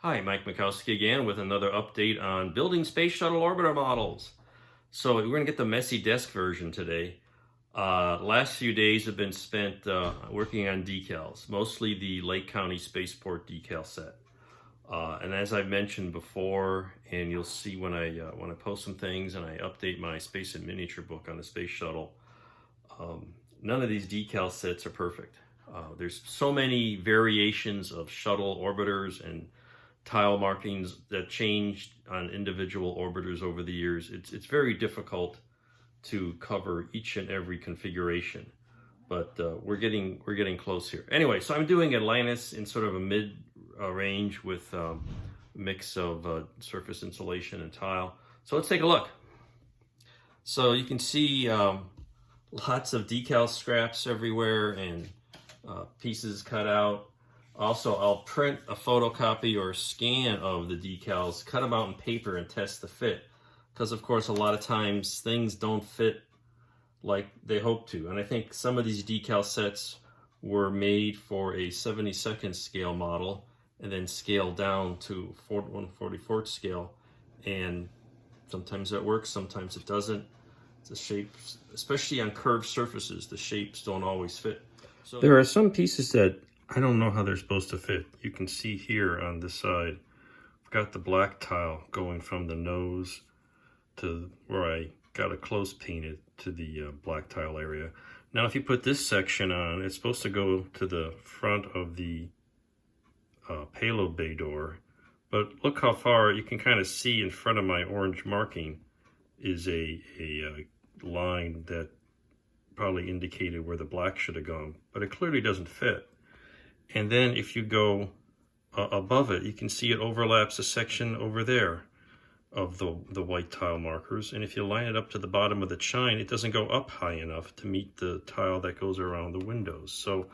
Hi, Mike Mikowski again with another update on building space shuttle orbiter models. So we're going to get the messy desk version today. Last few days have been spent working on decals, mostly the Lake County Spaceport decal set. And as I've mentioned before, and you'll see when I post some things and I update my space and miniature book on the space shuttle, none of these decal sets are perfect. There's so many variations of shuttle orbiters and tile markings that changed on individual orbiters over the years. It's very difficult to cover each and every configuration, but we're getting close here. Anyway, so I'm doing Atlantis in sort of a mid range with a mix of surface insulation and tile. So let's take a look. So you can see lots of decal scraps everywhere and pieces cut out. Also, I'll print a photocopy or a scan of the decals, cut them out in paper and test the fit. Because of course, a lot of times things don't fit like they hope to. And I think some of these decal sets were made for a 72nd scale model and then scaled down to 1/44th scale. And sometimes that works, sometimes it doesn't. The shapes, especially on curved surfaces, the shapes don't always fit. So there are some pieces that I don't know how they're supposed to fit. You can see here on this side, I've got the black tile going from the nose to where I got it close painted to the black tile area. Now, if you put this section on, it's supposed to go to the front of the payload bay door. But look how far you can kind of see in front of my orange marking is a line that probably indicated where the black should have gone, but it clearly doesn't fit. And then if you go above it, you can see it overlaps a section over there of the white tile markers. And if you line it up to the bottom of the chine, it doesn't go up high enough to meet the tile that goes around the windows. So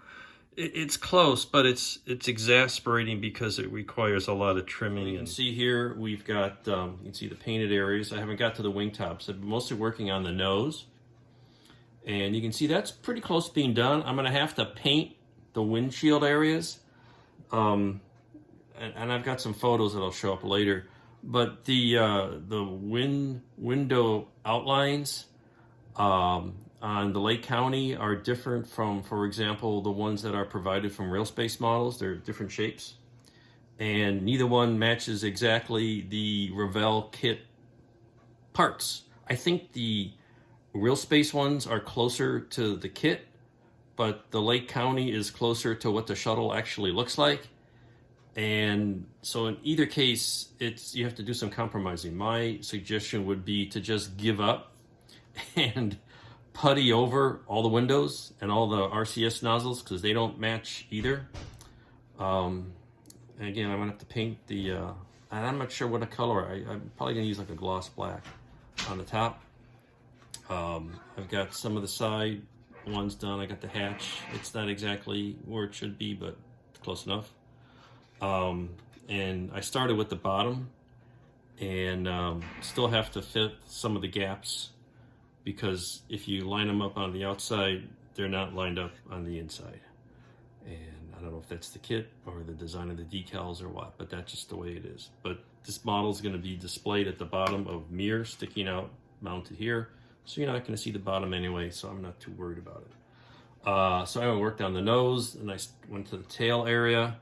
it's close, but it's exasperating because it requires a lot of trimming. You can see here we've got, you can see the painted areas. I haven't got to the wing tops. I've been mostly working on the nose. And you can see that's pretty close to being done. I'm going to have to paint the windshield areas. And I've got some photos that'll show up later. But the window outlines on the Lake County are different from, for example, the ones that are provided from real space models. They're different shapes. And neither one matches exactly the Revell kit parts. I think the real space ones are closer to the kit, but the Lake County is closer to what the shuttle actually looks like. And so in either case, you have to do some compromising. My suggestion would be to just give up and putty over all the windows and all the RCS nozzles because they don't match either. And again, I'm gonna have to paint the, and I'm not sure what a color. I'm probably gonna use like a gloss black on the top. I've got some of the side ones done. I got the hatch. It's not exactly where it should be, but close enough. And I started with the bottom and still have to fit some of the gaps because if you line them up on the outside, they're not lined up on the inside. And I don't know if that's the kit or the design of the decals or what, but that's just the way it is. But this model is going to be displayed at the bottom of mirror sticking out, mounted here. So you're not going to see the bottom anyway, so I'm not too worried about it. So I worked on the nose, and I went to the tail area.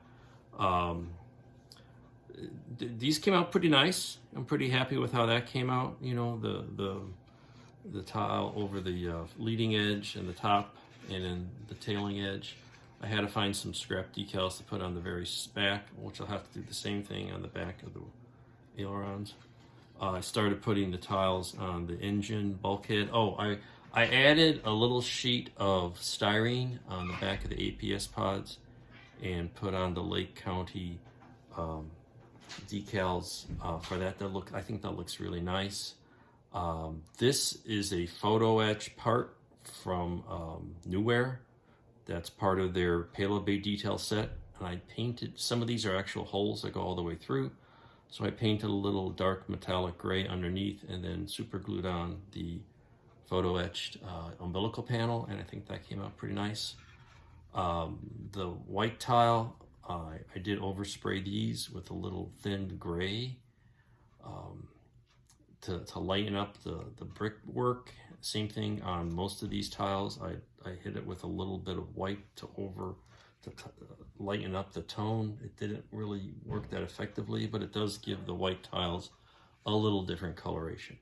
These came out pretty nice. I'm pretty happy with how that came out. You know, the tile over the leading edge and the top, and then the tailing edge. I had to find some scrap decals to put on the very back, which I'll have to do the same thing on the back of the ailerons. I started putting the tiles on the engine bulkhead. Oh, I added a little sheet of styrene on the back of the APS pods and put on the Lake County decals for that. I think that looks really nice. This is a photo etch part from Newware. That's part of their payload bay detail set. And I painted, some of these are actual holes that go all the way through. So I painted a little dark metallic gray underneath and then super glued on the photo etched umbilical panel. And I think that came out pretty nice. The white tile I did overspray these with a little thin gray to lighten up the brickwork. Same thing on most of these tiles. I hit it with a little bit of white to lighten up the tone. It didn't really work that effectively, but it does give the white tiles a little different coloration.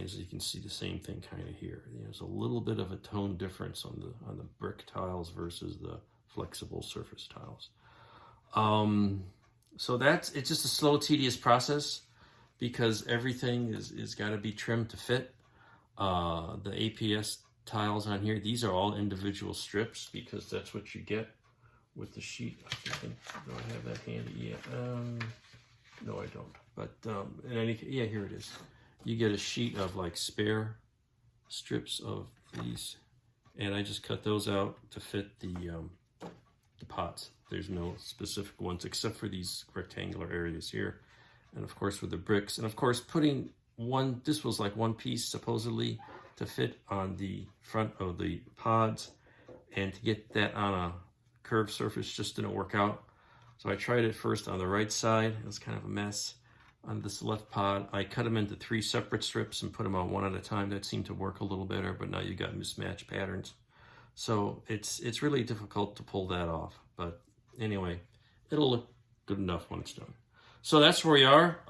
As you can see, the same thing kind of here. There's a little bit of a tone difference on the brick tiles versus the flexible surface tiles. So it's just a slow, tedious process because everything is got to be trimmed to fit. The APS tiles on here, these are all individual strips because that's what you get with the sheet. I think, do I have that handy yet? No, I don't. But in any case, yeah, here it is. You get a sheet of like spare strips of these, and I just cut those out to fit the pots. There's no specific ones except for these rectangular areas here, and of course with the bricks, and of course putting one. This was like one piece supposedly to fit on the front of the pods, and to get that on a curved surface just didn't work out. So I tried it first on the right side. It was kind of a mess. On this left pod, I cut them into 3 separate strips and put them on one at a time. That seemed to work a little better, but now you got mismatched patterns. So it's really difficult to pull that off. But anyway, it'll look good enough when it's done. So that's where we are.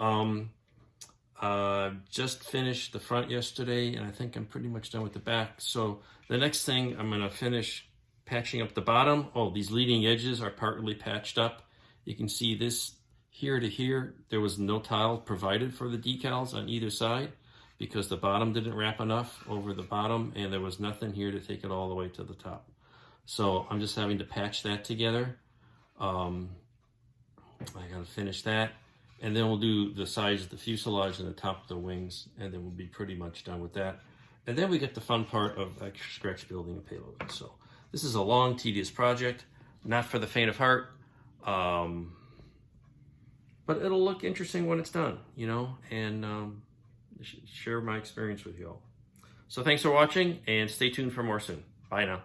Just finished the front yesterday, and I think I'm pretty much done with the back. So the next thing, I'm gonna finish patching up the bottom. Oh, these leading edges are partly patched up. You can see this here to here, there was no tile provided for the decals on either side because the bottom didn't wrap enough over the bottom, and there was nothing here to take it all the way to the top. So I'm just having to patch that together. I gotta finish that, and then we'll do the sides of the fuselage and the top of the wings, and then we'll be pretty much done with that. And then we get the fun part of scratch building a payload. So this is a long, tedious project, not for the faint of heart. But it'll look interesting when it's done, you know, and share my experience with you all. So thanks for watching, and stay tuned for more soon. Bye now.